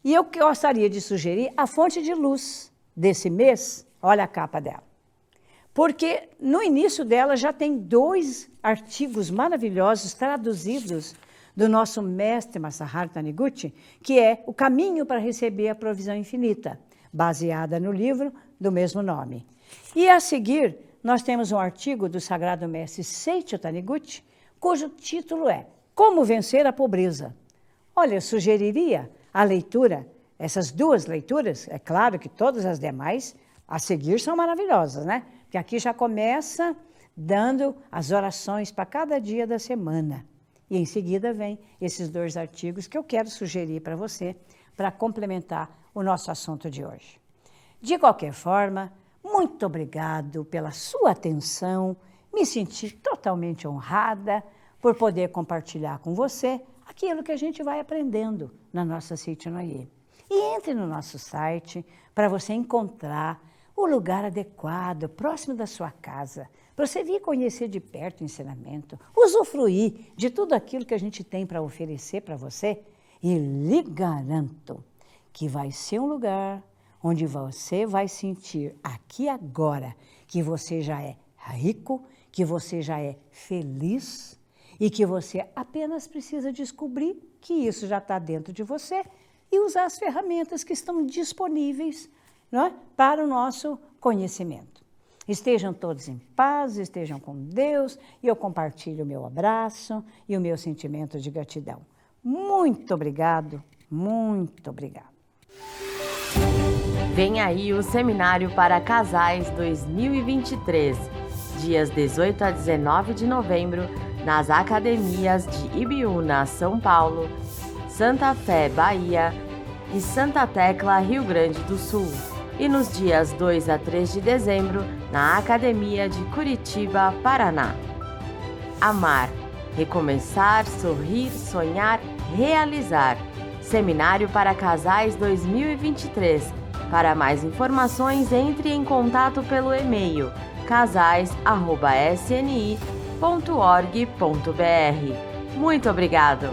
e eu gostaria de sugerir a Fonte de Luz desse mês, olha a capa dela. Porque no início dela já tem 2 artigos maravilhosos traduzidos do nosso mestre Masaharu Taniguchi, que é O Caminho para Receber a Provisão Infinita, baseada no livro do mesmo nome. E a seguir, nós temos um artigo do Sagrado Mestre Seicho Taniguchi, cujo título é Como Vencer a Pobreza. Olha, eu sugeriria a leitura, essas 2 leituras, é claro que todas as demais a seguir são maravilhosas, né? Porque aqui já começa dando as orações para cada dia da semana. E em seguida vem esses 2 artigos que eu quero sugerir para você, para complementar o nosso assunto de hoje. De qualquer forma, muito obrigado pela sua atenção, me senti totalmente honrada por poder compartilhar com você aquilo que a gente vai aprendendo na nossa Sítio Noyer. E entre no nosso site para você encontrar o lugar adequado, próximo da sua casa, para você vir conhecer de perto o ensinamento, usufruir de tudo aquilo que a gente tem para oferecer para você, e lhe garanto que vai ser um lugar onde você vai sentir aqui agora que você já é rico, que você já é feliz e que você apenas precisa descobrir que isso já está dentro de você e usar as ferramentas que estão disponíveis, não é, para o nosso conhecimento. Estejam todos em paz, estejam com Deus, e eu compartilho o meu abraço e o meu sentimento de gratidão. Muito obrigado, muito obrigado. Vem aí o Seminário para Casais 2023, dias 18 a 19 de novembro, nas academias de Ibiúna, São Paulo, Santa Fé, Bahia e Santa Tecla, Rio Grande do Sul. E nos dias 2 a 3 de dezembro, na Academia de Curitiba, Paraná. Amar, recomeçar, sorrir, sonhar, realizar. Seminário para Casais 2023. Para mais informações, entre em contato pelo e-mail casais@sni.org.br. Muito obrigado!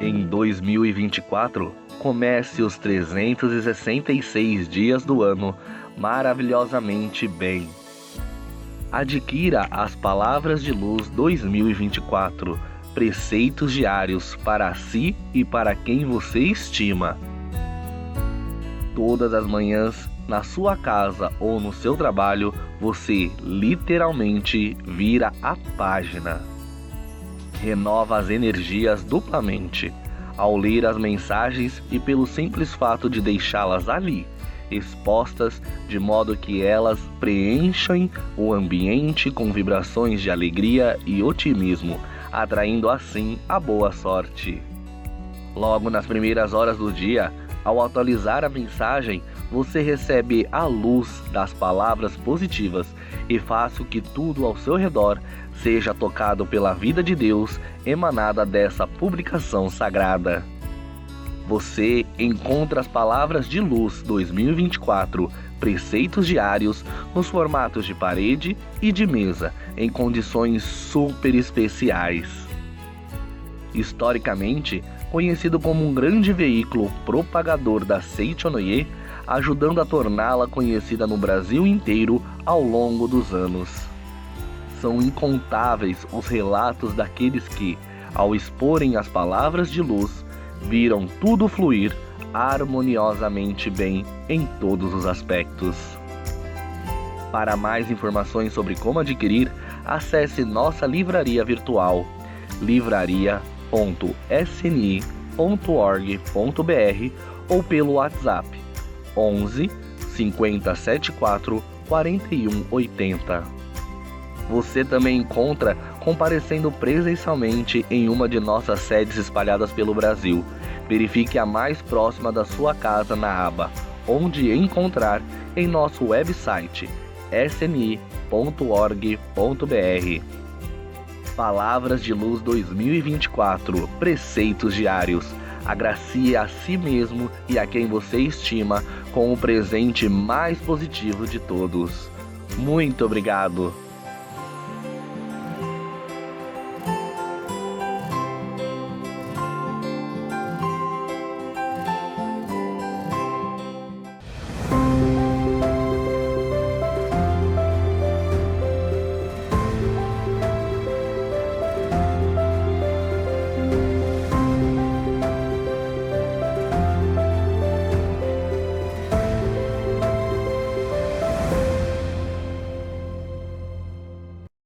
Em 2024, comece os 366 dias do ano maravilhosamente bem. Adquira as Palavras de Luz 2024, preceitos diários para si e para quem você estima. Todas as manhãs, na sua casa ou no seu trabalho, você literalmente vira a página. Renova as energias duplamente, ao ler as mensagens e pelo simples fato de deixá-las ali, expostas, de modo que elas preenchem o ambiente com vibrações de alegria e otimismo, atraindo assim a boa sorte. Logo nas primeiras horas do dia, ao atualizar a mensagem, você recebe a luz das palavras positivas e faz com que tudo ao seu redor seja tocado pela vida de Deus emanada dessa publicação sagrada. Você encontra as Palavras de Luz 2024 preceitos diários nos formatos de parede e de mesa, em condições super especiais. Historicamente, conhecido como um grande veículo propagador da Seichonoye, ajudando a torná-la conhecida no Brasil inteiro ao longo dos anos. São incontáveis os relatos daqueles que, ao exporem as palavras de luz, viram tudo fluir harmoniosamente bem em todos os aspectos. Para mais informações sobre como adquirir, acesse nossa livraria virtual livraria.sni.org.br ou pelo WhatsApp 11 5074 4180. Você também encontra comparecendo presencialmente em uma de nossas sedes espalhadas pelo Brasil. Verifique a mais próxima da sua casa na aba Onde Encontrar em nosso website sni.org.br. Palavras de Luz 2024, preceitos diários. Agracie a si mesmo e a quem você estima com o presente mais positivo de todos. Muito obrigado!